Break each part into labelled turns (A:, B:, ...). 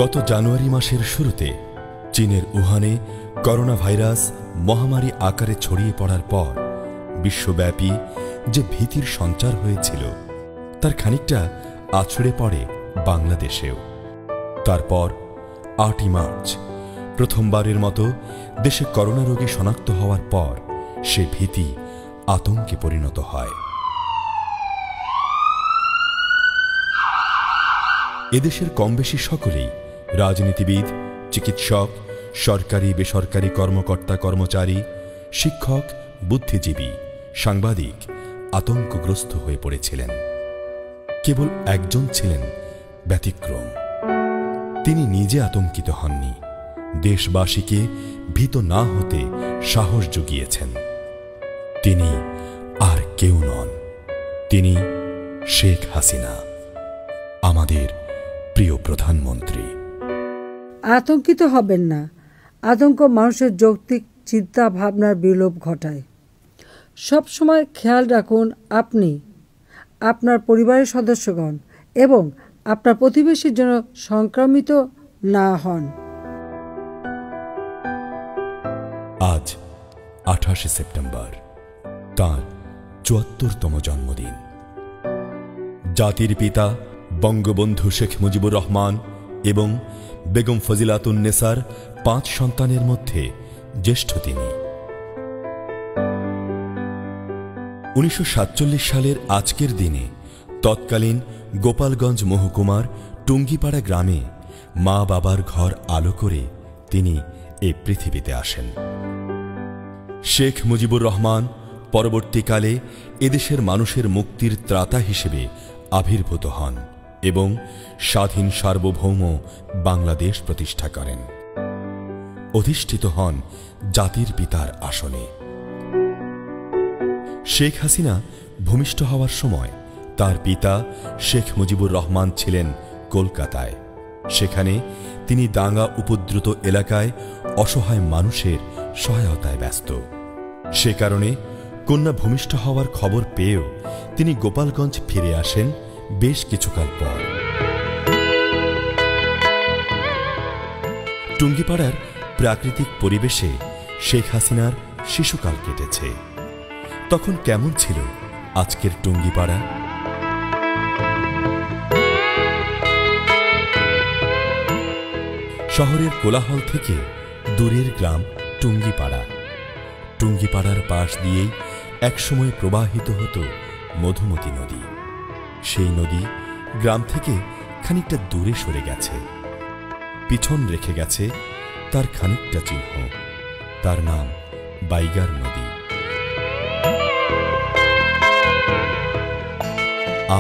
A: গত জানুয়ারি মাসের শুরুতে চীনের উহানে করোনা ভাইরাস মহামারী আকারে ছড়িয়ে পড়ার পর বিশ্বব্যাপী যে ভীতির সঞ্চার হয়েছিল তার খানিকটা আছড়ে পড়ে বাংলাদেশেও। তারপর ৮ই মার্চ প্রথমবারের মতো দেশে করোনা রোগী শনাক্ত হওয়ার পর সে ভীতি আতঙ্কে পরিণত হয়। এদেশের কমবেশি সকলেই রাজনীতিবিদ, চিকিৎসক, সরকারি বেসরকারি কর্মকর্তা কর্মচারী, শিক্ষক, বুদ্ধিজীবী, সাংবাদিক আতঙ্কগ্রস্ত হয়ে পড়েছিলেন। কেবল একজন ছিলেন ব্যতিক্রম। তিনি নিজে আতঙ্কিত হননি, দেশবাসীকে ভীত না হতে সাহস জুগিয়েছেন। তিনি আর কেউ নন, তিনি শেখ হাসিনা, আমাদের প্রিয় প্রধানমন্ত্রী।
B: আতঙ্কিত হবেন না। আতঙ্ক মানুষের যৌক্তিক চিন্তা ভাবনার বিলোপ ঘটায়। সবসময় খেয়াল রাখুন আপনি, আপনার পরিবারের সদস্যগণ এবং আপনার প্রতিবেশীর জন্য সংক্রমিত না হন।
A: আজ 28শে সেপ্টেম্বর, তাঁর ৭৪তম জন্মদিন। জাতির পিতা বঙ্গবন্ধু শেখ মুজিবুর রহমান এবং বেগম ফজিলাতুন্নেসার ৫ সন্তানের মধ্যে জ্যেষ্ঠ তিনি। ১৯৪৭ সালের আজকের দিনে তৎকালীন গোপালগঞ্জ মহকুমার টুঙ্গিপাড়া গ্রামে মা বাবার ঘর আলো করে তিনি এই পৃথিবীতে আসেন। শেখ মুজিবুর রহমান পরবর্তীকালে এদেশের মানুষের মুক্তির ত্রাতা হিসেবে আবির্ভূত হন এবং স্বাধীন সার্বভৌম বাংলাদেশ প্রতিষ্ঠা করেন। অধিষ্ঠিত হন জাতির পিতার আসনে। শেখ হাসিনা ভূমিষ্ঠ হওয়ার সময় তার পিতা শেখ মুজিবুর রহমান ছিলেন কলকাতায়। সেখানে তিনি দাঙ্গা উপদ্রুত এলাকায় অসহায় মানুষের সহায়তায় ব্যস্ত। সে কারণে কন্যা ভূমিষ্ঠ হওয়ার খবর পেয়েও তিনি গোপালগঞ্জ ফিরে আসেন বেশ কিছুকাল পর। টুঙ্গিপাড়ার প্রাকৃতিক পরিবেশে শেখ হাসিনার শিশুকাল কেটেছে। তখন কেমন ছিল আজকের টুঙ্গিপাড়া? শহরের কোলাহল থেকে দূরের গ্রাম টুঙ্গিপাড়া। টুঙ্গিপাড়ার পাশ দিয়েই একসময় প্রবাহিত হতো মধুমতি নদী। সেই নদী গ্রাম থেকে খানিকটা দূরে সরে গেছে, পিছন রেখে গেছে তার খানিকটা চিহ্ন। তার নাম বাইগার নদী।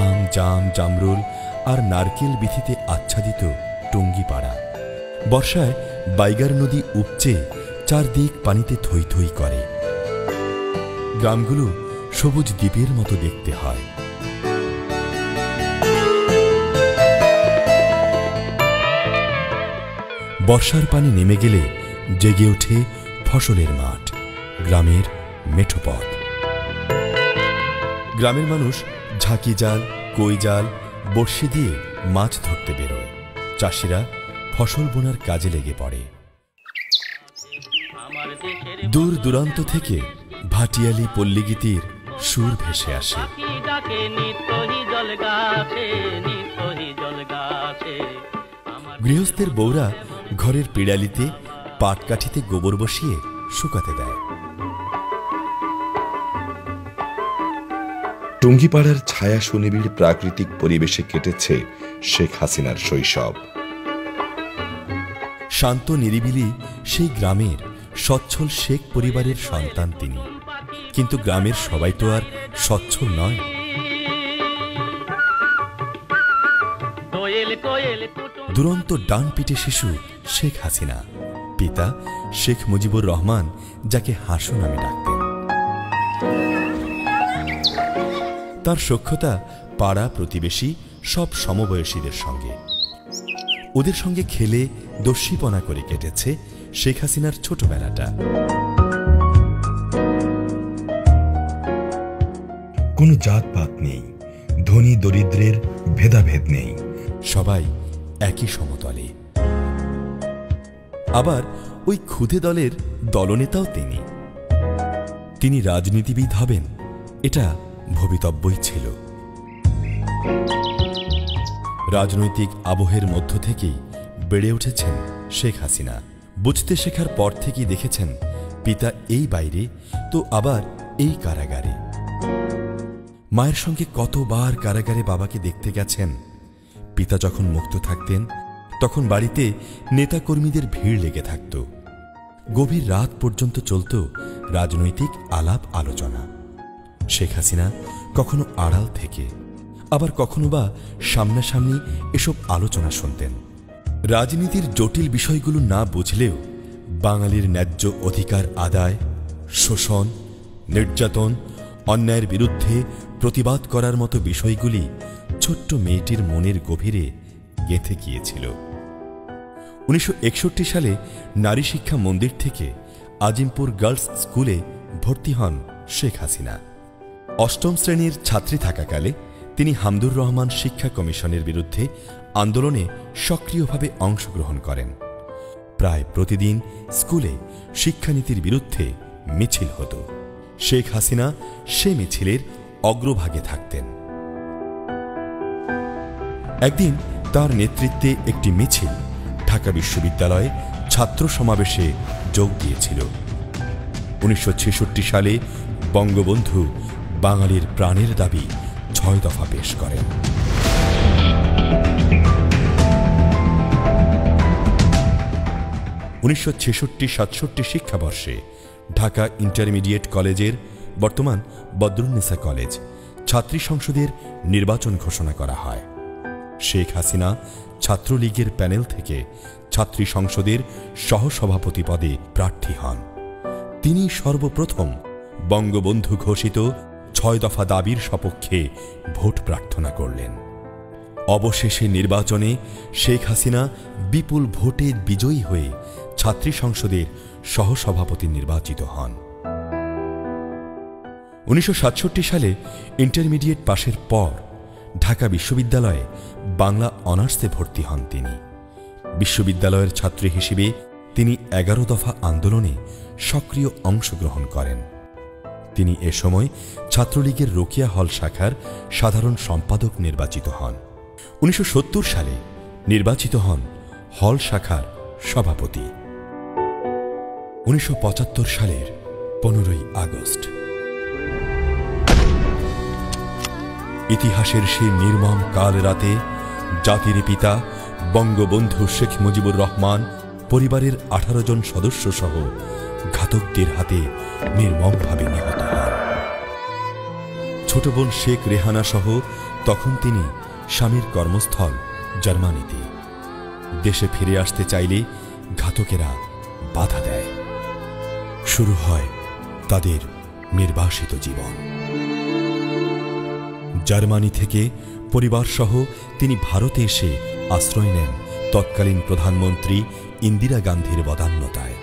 A: আম, জাম, জামরুল আর নারকেল বিথিতে আচ্ছাদিত টুঙ্গিপাড়া। বর্ষায় বাইগার নদী উপচে চারদিক পানিতে থই থই করে। গ্রামগুলো সবুজ দ্বীপের মতো দেখতে হয়। বর্ষার পানি নেমে গেলে জেগে ওঠে ফসলের মাঠ, গ্রামের মেঠো পথ। গ্রামের মানুষ ঝাঁকি জাল, কই জাল, বড়শি দিয়ে মাছ ধরতে বেরোয়। চাষিরা ফসল বোনার কাজে লেগে পড়ে। দূর দূরান্ত থেকে ভাটিয়ালি পল্লীগীতির সুর ভেসে আসে। গৃহস্থের বউরা ঘরের পিড়ালিতে পাটকাঠিতে গোবর বসিয়ে শুকাতে দেয়।
C: টুঙ্গিপাড়ার ছায়া সুনিবিড় প্রাকৃতিক পরিবেশে কেটেছে শেখ হাসিনার শৈশব।
A: শান্ত নিরিবিলি সেই গ্রামের সচ্ছল শেখ পরিবারের সন্তান তিনি। কিন্তু গ্রামের সবাই তো আর সচ্ছল নয়। দুরন্ত ডান পিটে শিশু শেখ হাসিনা। পিতা শেখ মুজিবুর রহমান, যাকে হাসু নামে ডাকতেন। তার সখ্যতা পাড়া প্রতিবেশী সব সমবয়সীদের সঙ্গে। ওদের সঙ্গে খেলে দস্যিপনা করে কেটেছে শেখ হাসিনার ছোটবেলাটা।
C: কোনো জাতপাত নেই, ধনী দরিদ্রের ভেদাভেদ নেই,
A: সবাই একই সমতলে। আবার ওই ক্ষুদে দলের দলনেতাও তিনি রাজনীতিবিদ হবেন, এটা ভবিতব্যই ছিল। রাজনৈতিক আবহের মধ্য থেকেই বেড়ে উঠেছেন শেখ হাসিনা। বুঝতে শেখার পর থেকেই দেখেছেন পিতা এই বাইরে তো আবার এই কারাগারে। মায়ের সঙ্গে কতবার কারাগারে বাবাকে দেখতে গেছেন। পিতা যখন মুক্ত থাকতেন তখন বাড়িতে নেতাকর্মীদের ভিড় লেগে থাকত। গভীর রাত পর্যন্ত চলত রাজনৈতিক আলাপ আলোচনা। শেখ হাসিনা কখনো আড়াল থেকে, আবার কখনো বা সামনাসামনি এসব আলোচনা শুনতেন। রাজনীতির জটিল বিষয়গুলো না বুঝলেও বাঙালির ন্যায্য অধিকার আদায়, শোষণ, নির্যাতন, অন্যায়ের বিরুদ্ধে প্রতিবাদ করার মতো বিষয়গুলি ছোট্ট মেয়েটির মনের গভীরে গেঁথে গিয়েছিল। 1961 সালে নারী শিক্ষা মন্দির থেকে আজিমপুর গার্লস স্কুলে ভর্তি হন শেখ হাসিনা। অষ্টম শ্রেণীর ছাত্রী থাকাকালে তিনি হামদুর রহমান শিক্ষা কমিশনের বিরুদ্ধে আন্দোলনে সক্রিয়ভাবে অংশগ্রহণ করেন। প্রায় প্রতিদিন স্কুলে শিক্ষানীতির বিরুদ্ধে মিছিল হতো। শেখ হাসিনা সে মিছিলের অগ্রভাগে থাকতেন। একদিন তার নেতৃত্বে একটি মিছিল ঢাকা বিশ্ববিদ্যালয়ে ছাত্র সমাবেশে যোগ দিয়েছিল। 1966 সালে বঙ্গবন্ধু বাঙালির প্রাণের দাবি 6 দফা পেশ করেন। (1966-67) শিক্ষাবর্ষে ঢাকা ইন্টারমিডিয়েট কলেজের, বর্তমান বদরুন্নেসা কলেজ, ছাত্রী সংসদের নির্বাচন ঘোষণা করা হয়। শেখ হাসিনা ছাত্রলীগের প্যানেল থেকে ছাত্রী সংসদের সহসভাপতি পদে প্রার্থী হন। তিনি সর্বপ্রথম বঙ্গবন্ধু ঘোষিত 6 দফা দাবির সপক্ষে ভোট প্রার্থনা করলেন। অবশেষে নির্বাচনে শেখ হাসিনা বিপুল ভোটে বিজয়ী হয়ে ছাত্রী সংসদের সহসভাপতি নির্বাচিত হন। 1967 সালে ইন্টারমিডিয়েট পাশের পর ঢাকা বিশ্ববিদ্যালয়ে বাংলা অনার্সে ভর্তি হন তিনি। বিশ্ববিদ্যালয়ের ছাত্রী হিসেবে তিনি 11 দফা আন্দোলনে সক্রিয় অংশগ্রহণ করেন। তিনি এ সময় ছাত্রলীগের রোকেয়া হল শাখার সাধারণ সম্পাদক নির্বাচিত হন। 1970 সালে নির্বাচিত হন হল শাখার সভাপতি। 1975 সালের 15ই আগস্ট ইতিহাসের সেই নির্মম কাল রাতে জাতির পিতা বঙ্গবন্ধু শেখ মুজিবুর রহমান পরিবারের 18 জন সদস্য সহ ঘাতকদের হাতে নির্মমভাবে নিহত হন। ছোট বোন শেখ রেহানা সহ তখন তিনি স্বামীর কর্মস্থল জার্মানিতে। দেশে ফিরে আসতে চাইলে ঘাতকেরা বাধা দেয়। শুরু হয় তাদের নির্বাসিত জীবন। জার্মানি থেকে পরিবারসহ তিনি ভারতে এসে আশ্রয় নেন তৎকালীন প্রধানমন্ত্রী ইন্দিরা গান্ধীর বদান্যতায়।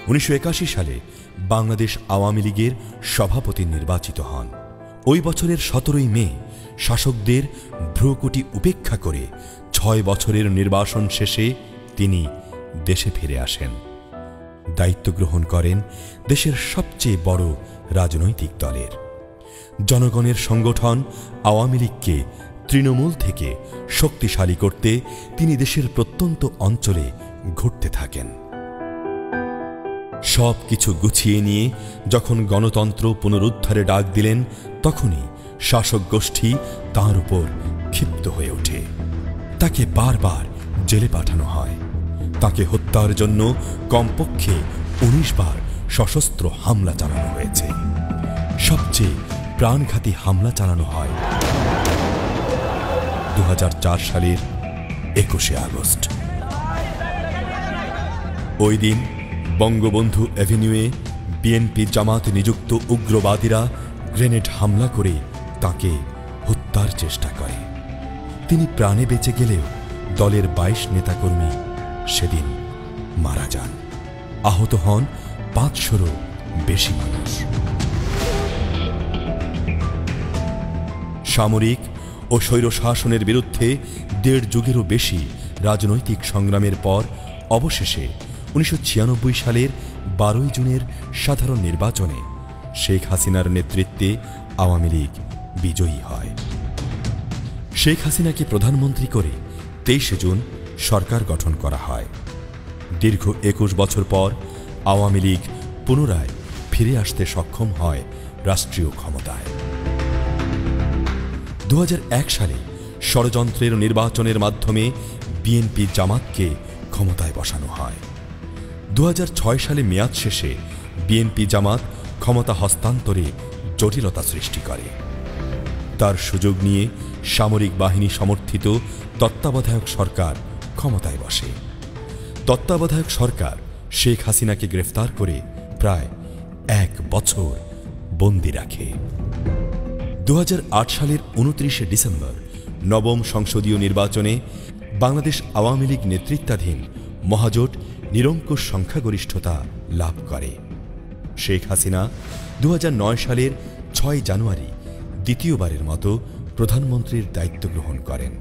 A: 1981 সালে বাংলাদেশ আওয়ামী লীগের সভাপতি নির্বাচিত হন। ওই বছরের 17ই মে শাসকদের ভ্রুকুটি উপেক্ষা করে 6 বছরের নির্বাসন শেষে তিনি দেশে ফিরে আসেন। দায়িত্ব গ্রহণ করেন দেশের সবচেয়ে বড় রাজনৈতিক দলের। জনগণের সংগঠন আওয়ামী লীগকে তৃণমূল থেকে শক্তিশালী করতে তিনি দেশের প্রত্যন্ত অঞ্চলে ঘুরতে থাকেন। সবকিছু গুছিয়ে নিয়ে যখন গণতন্ত্র পুনরুদ্ধারে ডাক দিলেন, তখনই শাসক গোষ্ঠী তাঁর উপর ক্ষিপ্ত হয়ে ওঠে। তাকে বারবার জেলে পাঠানো হয়। তাকে হত্যার জন্য কমপক্ষে 19 বার সশস্ত্র হামলা চালানো হয়েছে। সবচেয়ে প্রাণঘাতী হামলা চালানো হয় 2004 সালের 21শে আগস্ট। ওই দিন বঙ্গবন্ধু অ্যাভিনিউয়ে বিএনপি জামাত নিযুক্ত উগ্রবাদীরা গ্রেনেড হামলা করে তাকে হত্যার চেষ্টা করে। তিনি প্রাণে বেঁচে গেলেও দলের 22 নেতাকর্মী সেদিন মারা যান। আহত হন 500-রও বেশি মানুষ। সামরিক ও স্বৈরশাসনের বিরুদ্ধে 1.5 যুগেরও বেশি রাজনৈতিক সংগ্রামের পর অবশেষে 1996 সালের 12 জুনের সাধারণ নির্বাচনে শেখ হাসিনার নেতৃত্বে আওয়ামী লীগ বিজয়ী হয়। শেখ হাসিনাকে প্রধানমন্ত্রী করে 23 জুন সরকার গঠন করা হয়। দীর্ঘ 21 বছর পর আওয়ামী লীগ পুনরায় ফিরে আসতে সক্ষম হয় রাষ্ট্রীয় ক্ষমতায়। 2001 সালে ষড়যন্ত্রের নির্বাচনের মাধ্যমে বিএনপি জামাতকে ক্ষমতায় বসানো হয়। 2006 সালে মেয়াদ শেষে বিএনপি জামাত ক্ষমতা হস্তান্তরে জটিলতা সৃষ্টি করে। তার সুযোগ নিয়ে সামরিক বাহিনী সমর্থিত তত্ত্বাবধায়ক সরকার ক্ষমতায় বসে। তত্ত্বাবধায়ক সরকার শেখ হাসিনাকে গ্রেফতার করে প্রায় 1 বছর বন্দি রাখে। 2008 সালের 29 ডিসেম্বর নবম সংসদীয় নির্বাচনে বাংলাদেশ আওয়ামী লীগ নেতৃত্বাধীন মহাজোট নিরঙ্কুশ সংখ্যাগরিষ্ঠতা লাভ করে। শেখ হাসিনা 2009 সালের 6 জানুয়ারি দ্বিতীয়বারের মতো প্রধানমন্ত্রীর দায়িত্ব গ্রহণ করেন।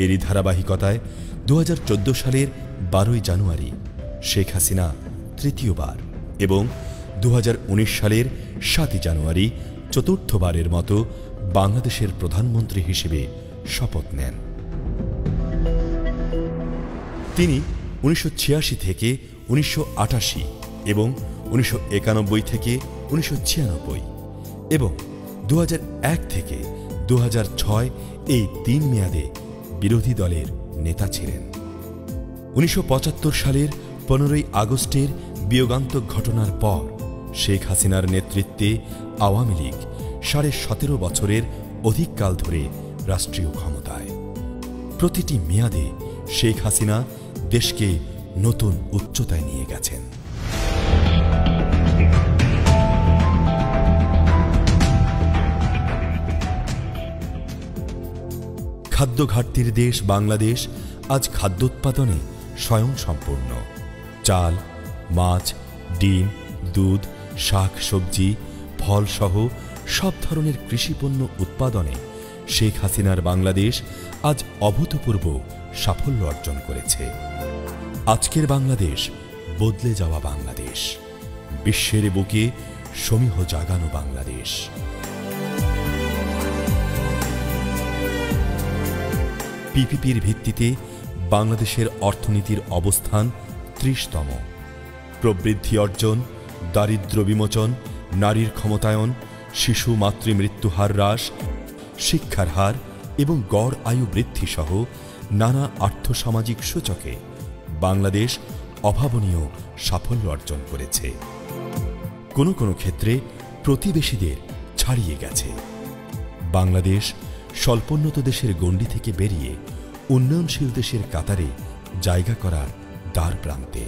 A: এরই ধারাবাহিকতায় 2014 সালের 12 জানুয়ারি শেখ হাসিনা তৃতীয়বার এবং 2019 সালের 7 জানুয়ারি চতুর্থবারের মতো বাংলাদেশের প্রধানমন্ত্রী হিসেবে শপথ নেন। তিনি 1986 থেকে 1988 এবং 1991 থেকে 1996 এবং 2001 থেকে 2006 এই 3 মেয়াদে বিরোধী দলের নেতা ছিলেন। 1975 সালের 15 আগস্টের বিয়োগান্তক ঘটনার পর শেখ হাসিনার নেতৃত্বে আওয়ামী লীগ 17.5 বছরের অধিককাল ধরে রাষ্ট্রীয় ক্ষমতায়। প্রতিটি মেয়াদে শেখ হাসিনা দেশকে নতুন উচ্চতায় নিয়ে গেছেন। খাদ্য ঘাটতির দেশ বাংলাদেশ আজ খাদ্য উৎপাদনে স্বয়ংসম্পূর্ণ। চাল, মাছ, ডিম, দুধ, শাক সবজি, ফলসহ সব ধরনের কৃষিপণ্য উৎপাদনে শেখ হাসিনার বাংলাদেশ আজ অভূতপূর্ব সাফল্য অর্জন করেছে। আজকের বাংলাদেশ বদলে যাওয়া বাংলাদেশ, বিশ্বের বুকে সমীহ জাগানো বাংলাদেশ। পিপিপির ভিত্তিতে বাংলাদেশের অর্থনীতির অবস্থান 30তম। প্রবৃদ্ধি অর্জন, দারিদ্র্য বিমোচন, নারীর ক্ষমতায়ন, শিশু মাতৃমৃত্যু হার হ্রাস, শিক্ষার হার এবং গড় আয়ু বৃদ্ধি সহ নানা আর্থসামাজিক সূচকে বাংলাদেশ অভাবনীয় সাফল্য অর্জন করেছে। কোনো কোনো ক্ষেত্রে প্রতিবেশীদের ছাড়িয়ে গেছে। বাংলাদেশ স্বল্পোন্নত দেশের গণ্ডি থেকে বেরিয়ে উন্নয়নশীল দেশের কাতারে জায়গা করার দ্বার প্রান্তে।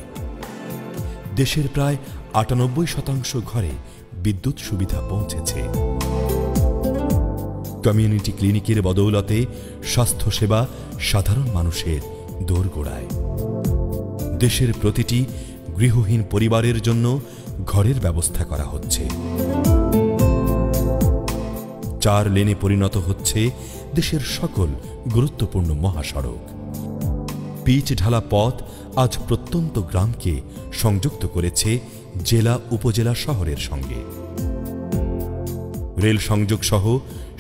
A: দেশের প্রায় 98% ঘরে বিদ্যুৎ সুবিধা পৌঁছেছে। কমিউনিটি ক্লিনিকের বদৌলতে স্বাস্থ্যসেবা সাধারণ মানুষের দোরগোড়ায়। দেশের প্রতিটি গৃহহীন পরিবারের জন্য ঘরের ব্যবস্থা করা হচ্ছে। 4 লেনে পরিণত হচ্ছে দেশের সকল গুরুত্বপূর্ণ মহাসড়ক। পিচ ঢালা পথ আজ প্রত্যন্ত গ্রামকে সংযুক্ত করেছে জেলা উপজেলা শহরের সঙ্গে। রেল সংযোগ সহ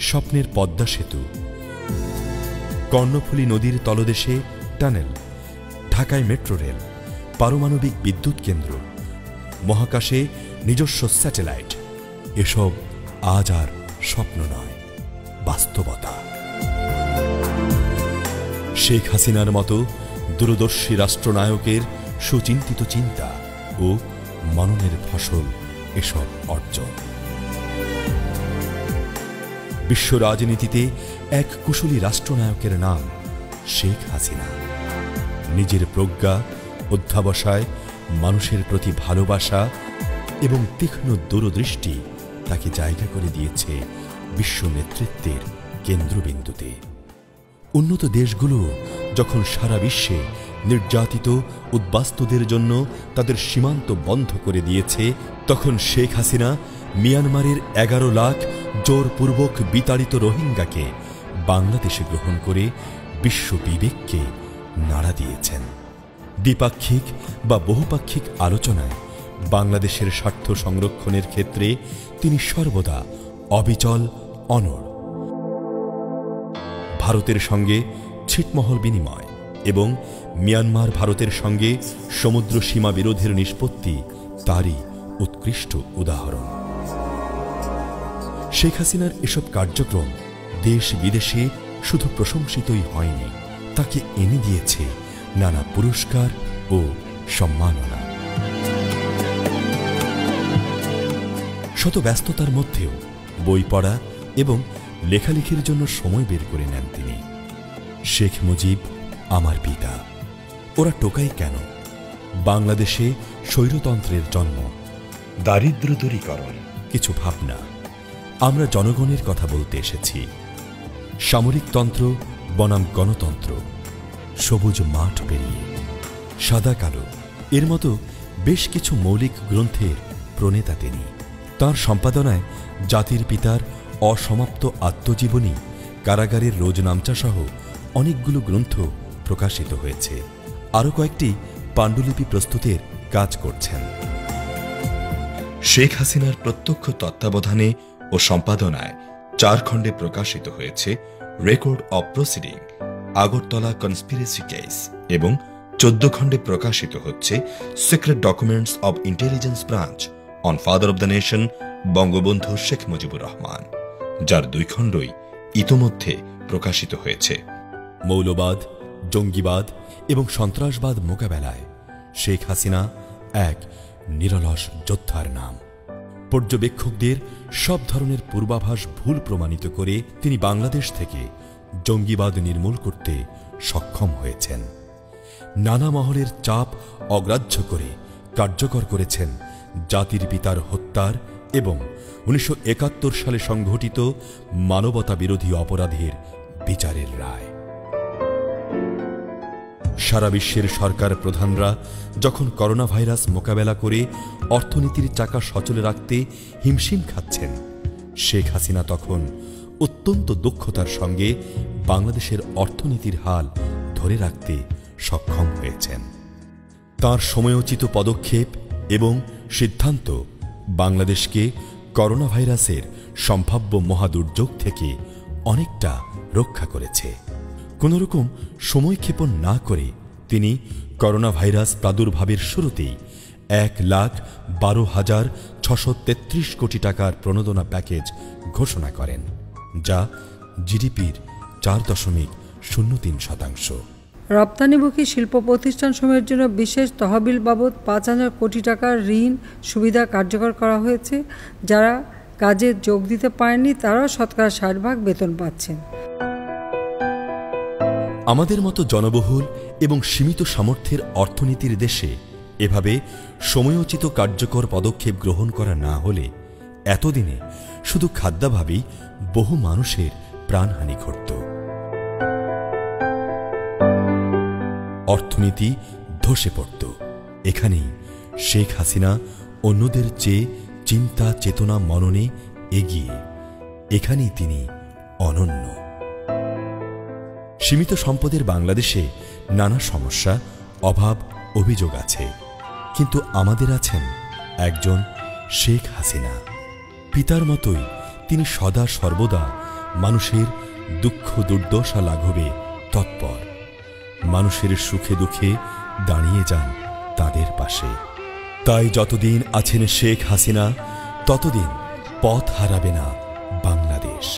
A: স্বপ্নের পদ্মা সেতু, কর্ণফুলী নদীর তলদেশে টানেল, ঢাকায় মেট্রো রেল, পারমাণবিক বিদ্যুৎ কেন্দ্র, মহাকাশে নিজস্ব স্যাটেলাইট, এসব আজ আর স্বপ্ন নয়, বাস্তবতা। শেখ হাসিনার মতো দূরদর্শী রাষ্ট্রনায়কের সুচিন্তিত চিন্তা ও মননের ফসল এসব অর্জন। বিশ্ব রাজনীতিতে এক কুশলী রাষ্ট্রনায়কের নাম শেখ হাসিনা। নিজের প্রজ্ঞা, অধ্যাবসায়, মানুষের প্রতি ভালোবাসা এবং তীক্ষ্ণ দূরদৃষ্টি তাকে জায়গা করে দিয়েছে বিশ্ব নেতৃত্বের কেন্দ্রবিন্দুতে। উন্নত দেশগুলো যখন সারা বিশ্বে নির্যাতিত উদ্বাস্তুদের জন্য তাদের সীমান্ত বন্ধ করে দিয়েছে, তখন শেখ হাসিনা মিয়ানমারের 11 লাখ জোরপূর্বক বিতাড়িত রোহিঙ্গাকে বাংলাদেশে গ্রহণ করে বিশ্ব বিবেককে নাড়া দিয়েছেন। দ্বিপাক্ষিক বা বহুপাক্ষিক আলোচনায় বাংলাদেশের স্বার্থ সংরক্ষণের ক্ষেত্রে তিনি সর্বদা অবিচল অনড়। ভারতের সঙ্গে ছিটমহল বিনিময় এবং মিয়ানমার ভারতের সঙ্গে সমুদ্র সীমা বিরোধের নিষ্পত্তি তারই উৎকৃষ্ট উদাহরণ। শেখ হাসিনার এসব কার্যক্রম দেশ বিদেশে শুধু প্রশংসিতই হয়নি, তাকে এনে দিয়েছে নানা পুরস্কার ও সম্মাননা। শত ব্যস্ততার মধ্যেও বই পড়া এবং লেখালেখির জন্য সময় বের করে নেন তিনি। শেখ মুজিব আমার পিতা, ওরা টোকাই কেন? বাংলাদেশে স্বৈরতন্ত্রের জন্ম,
C: দারিদ্র দূরীকরণ,
A: কিছু ভাবনা। আমরা জনগণের কথা বলতে এসেছি। সামরিকতন্ত্র বনাম গণতন্ত্র, সবুজ মাঠ পেরিয়ে, সাদা কালো, এর মতো বেশ কিছু মৌলিক গ্রন্থের প্রণেতা তিনি। তাঁর সম্পাদনায় জাতির পিতার অসমাপ্ত আত্মজীবনী, কারাগারের রোজনামচা সহ অনেকগুলো গ্রন্থ প্রকাশিত হয়েছে। আরও কয়েকটি পাণ্ডুলিপি প্রস্তুতের কাজ করছেন।
C: শেখ হাসিনার প্রত্যক্ষ তত্ত্বাবধানে ও সম্পাদনায় 4 খণ্ডে প্রকাশিত হয়েছে record of proceeding, Agartala conspiracy case, এবং 14 খণ্ডে প্রকাশিত হচ্ছে secret documents of intelligence branch on father of the nation Bangabandhu Sheikh Mujibur Rahman, যার 2 খণ্ডই ইতোমধ্যে প্রকাশিত হয়েছে।
A: মৌলবাদ, জঙ্গিবাদ এবং সন্ত্রাসবাদ মোকাবেলায় শেখ হাসিনা এক নিরলস যোদ্ধার নাম। পর্যবেক্ষকদের সব ধরনের পূর্বাভাস ভুল প্রমাণিত করে তিনি বাংলাদেশ থেকে জঙ্গিবাদ নির্মূল করতে সক্ষম হয়েছেন। নানা মহলের চাপ অগ্রাহ্য করে কার্যকর করেছেন জাতির পিতার হত্যার এবং 1971 সালে সংঘটিত মানবতা বিরোধী অপরাধের বিচারের রায়। সারা বিশ্বের সরকার প্রধানরা যখন করোনা ভাইরাস মোকাবেলা করে অর্থনীতির চাকা সচলে রাখতে হিমশিম খাচ্ছেন, শেখ হাসিনা তখন অত্যন্ত দক্ষতার সঙ্গে বাংলাদেশের অর্থনীতির হাল ধরে রাখতে সক্ষম হয়েছেন। তাঁর সময়োচিত পদক্ষেপ এবং সিদ্ধান্ত বাংলাদেশকে করোনা ভাইরাসের সম্ভাব্য মহাদুর্যোগ থেকে অনেকটা রক্ষা করেছে। কোনোরকম সময়ক্ষেপণ না করে তিনি করোনা ভাইরাস প্রাদুর্ভাবের শুরুতেই 1,12,633 কোটি টাকার প্রণোদনা প্যাকেজ ঘোষণা করেন, যা জিডিপির 4.03%।
B: রপ্তানিমুখী শিল্প প্রতিষ্ঠানসমূহের জন্য বিশেষ তহবিল বাবদ 5,000 কোটি টাকার ঋণ সুবিধা কার্যকর করা হয়েছে। যারা কাজে যোগ দিতে পারেননি তারাও শতকরা 60% বেতন পাচ্ছেন।
A: আমাদের মতো জনবহুল এবং সীমিত সামর্থ্যের অর্থনীতির দেশে এভাবে সময়োচিত কার্যকর পদক্ষেপ গ্রহণ করা না হলে এতদিনে শুধু খাদ্যাভাবেই বহু মানুষের প্রাণহানি ঘটত। অর্থনীতি ধসে পড়ত। এখানেই শেখ হাসিনা অন্যদের চেয়ে চিন্তা চেতনা মননে এগিয়ে, এখানেই তিনি অনন্য। সীমিত সম্পদের বাংলাদেশে নানা সমস্যা, অভাব, অভিযোগ আছে, কিন্তু আমাদের আছেন একজন শেখ হাসিনা। পিতার মতোই তিনি সদা সর্বদা মানুষের দুঃখ দুর্দশা লাঘবে তৎপর, মানুষের সুখে দুঃখে দাঁড়িয়ে যান তাদের পাশে। তাই যতদিন আছেন শেখ হাসিনা ততদিন পথ হারাবে না